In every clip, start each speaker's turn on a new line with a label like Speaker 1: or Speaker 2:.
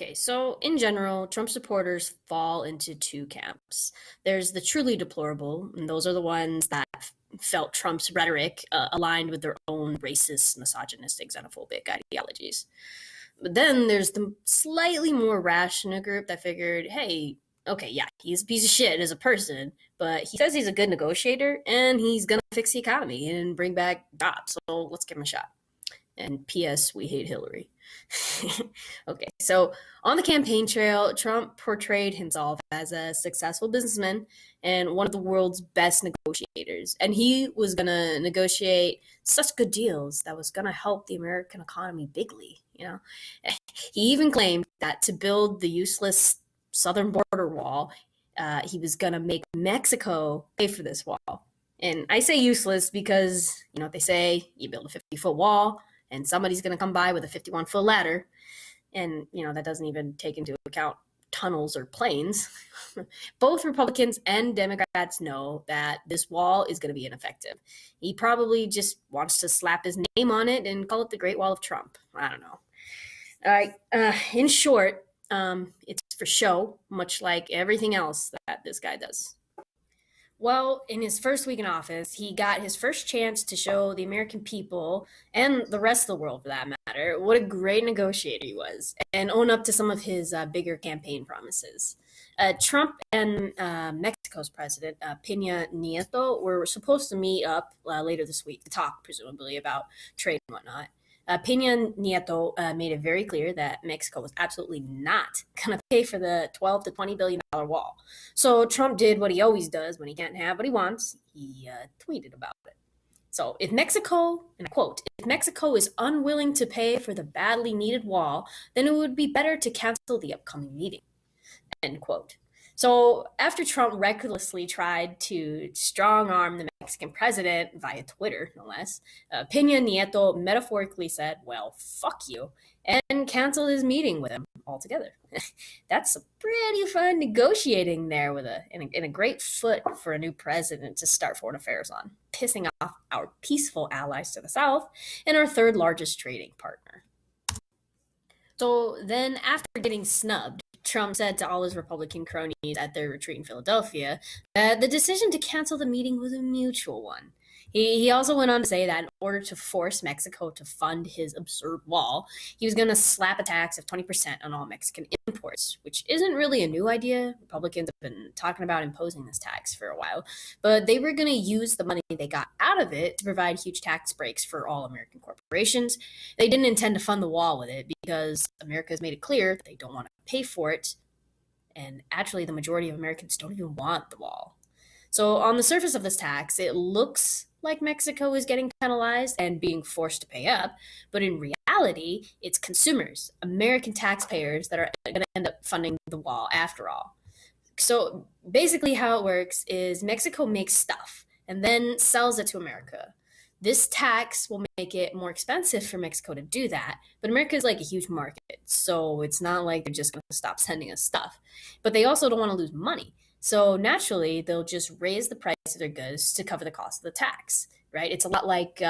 Speaker 1: Okay, so in general, Trump supporters fall into two camps. There's the truly deplorable, and those are the ones that felt Trump's rhetoric aligned with their own racist, misogynistic, xenophobic ideologies. But then there's the slightly more rational group that figured, hey, okay, yeah, he's a piece of shit as a person, but he says he's a good negotiator and he's gonna fix the economy and bring back jobs. So let's give him a shot. And P.S. We hate Hillary. Okay, so on the campaign trail, Trump portrayed himself as a successful businessman and one of the world's best negotiators. And he was going to negotiate such good deals that was going to help the American economy bigly. He even claimed that to build the useless southern border wall, he was going to make Mexico pay for this wall. And I say useless because, you know what they say, you build a 50-foot wall, and somebody's going to come by with a 51-foot ladder. And, that doesn't even take into account tunnels or planes. Both Republicans and Democrats know that this wall is going to be ineffective. He probably just wants to slap his name on it and call it the Great Wall of Trump. I don't know. All right. In short, it's for show, much like everything else that this guy does. Well, in his first week in office, he got his first chance to show the American people and the rest of the world, for that matter, what a great negotiator he was and own up to some of his bigger campaign promises. Trump and Mexico's president, Peña Nieto, were supposed to meet up later this week to talk, presumably, about trade and whatnot. Peña Nieto made it very clear that Mexico was absolutely not going to pay for the 12 to $20 billion wall. So Trump did what he always does when he can't have what he wants. He tweeted about it. So if Mexico, and I quote, if Mexico is unwilling to pay for the badly needed wall, then it would be better to cancel the upcoming meeting, end quote. So after Trump recklessly tried to strong arm the Mexican president via Twitter, no less, Peña Nieto metaphorically said, well, fuck you, and canceled his meeting with him altogether. That's a pretty fun negotiating there in a great foot for a new president to start foreign affairs on, pissing off our peaceful allies to the south and our third largest trading partner. So then, after getting snubbed, Trump said to all his Republican cronies at their retreat in Philadelphia that the decision to cancel the meeting was a mutual one. He also went on to say that in order to force Mexico to fund his absurd wall, he was going to slap a tax of 20% on all Mexican imports, which isn't really a new idea. Republicans have been talking about imposing this tax for a while, but they were going to use the money they got out of it to provide huge tax breaks for all American corporations. They didn't intend to fund the wall with it because America has made it clear that they don't want to pay for it, and actually the majority of Americans don't even want the wall. So on the surface of this tax, it looks like Mexico is getting penalized and being forced to pay up, but in reality, it's consumers, American taxpayers, that are going to end up funding the wall after all. So basically how it works is Mexico makes stuff and then sells it to America. This tax will make it more expensive for Mexico to do that, but America is like a huge market, so it's not like they're just going to stop sending us stuff. But they also don't want to lose money. So naturally, they'll just raise the price of their goods to cover the cost of the tax, right? It's a lot like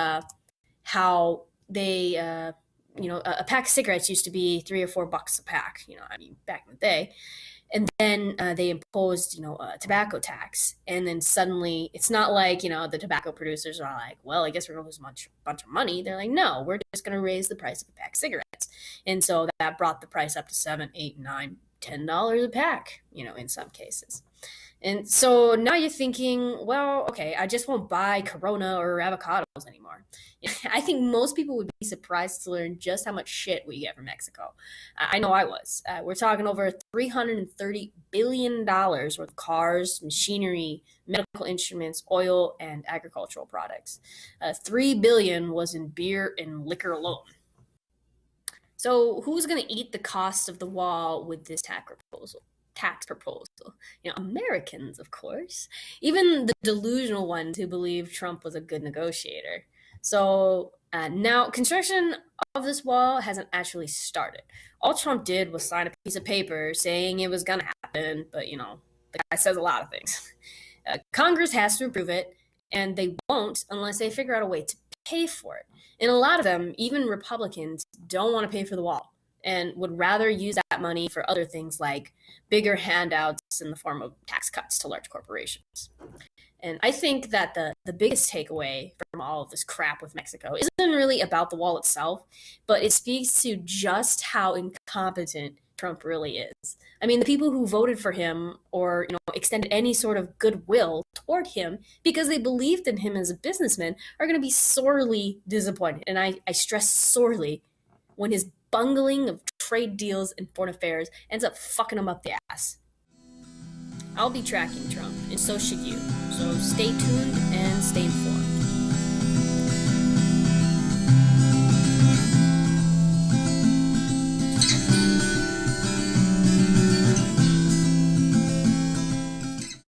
Speaker 1: how they, a pack of cigarettes used to be $3 or $4 a pack, back in the day. And then they imposed, a tobacco tax. And then suddenly, it's not like, the tobacco producers are like, well, I guess we're going to lose a bunch of money. They're like, no, we're just going to raise the price of a pack of cigarettes. And so that brought the price up to $7, $8, $9, $10 a pack, in some cases. And so now you're thinking, well, okay, I just won't buy Corona or avocados anymore. I think most people would be surprised to learn just how much shit we get from Mexico. I know I was. We're talking over $330 billion worth of cars, machinery, medical instruments, oil, and agricultural products. $3 billion was in beer and liquor alone. So who's going to eat the cost of the wall with this tax proposal? Americans, of course, even the delusional ones who believe Trump was a good negotiator. So now construction of this wall hasn't actually started. All Trump did was sign a piece of paper saying it was going to happen, but the guy says a lot of things. Congress has to approve it, and they won't unless they figure out a way to pay for it. And a lot of them, even Republicans, don't want to pay for the wall. and would rather use that money for other things like bigger handouts in the form of tax cuts to large corporations. And I think that the biggest takeaway from all of this crap with Mexico isn't really about the wall itself, but it speaks to just how incompetent Trump really is. I mean, the people who voted for him or, extended any sort of goodwill toward him because they believed in him as a businessman are going to be sorely disappointed. And I stress sorely when his bungling of trade deals and foreign affairs ends up fucking him up the ass. I'll be tracking Trump, and so should you. So stay tuned and stay informed.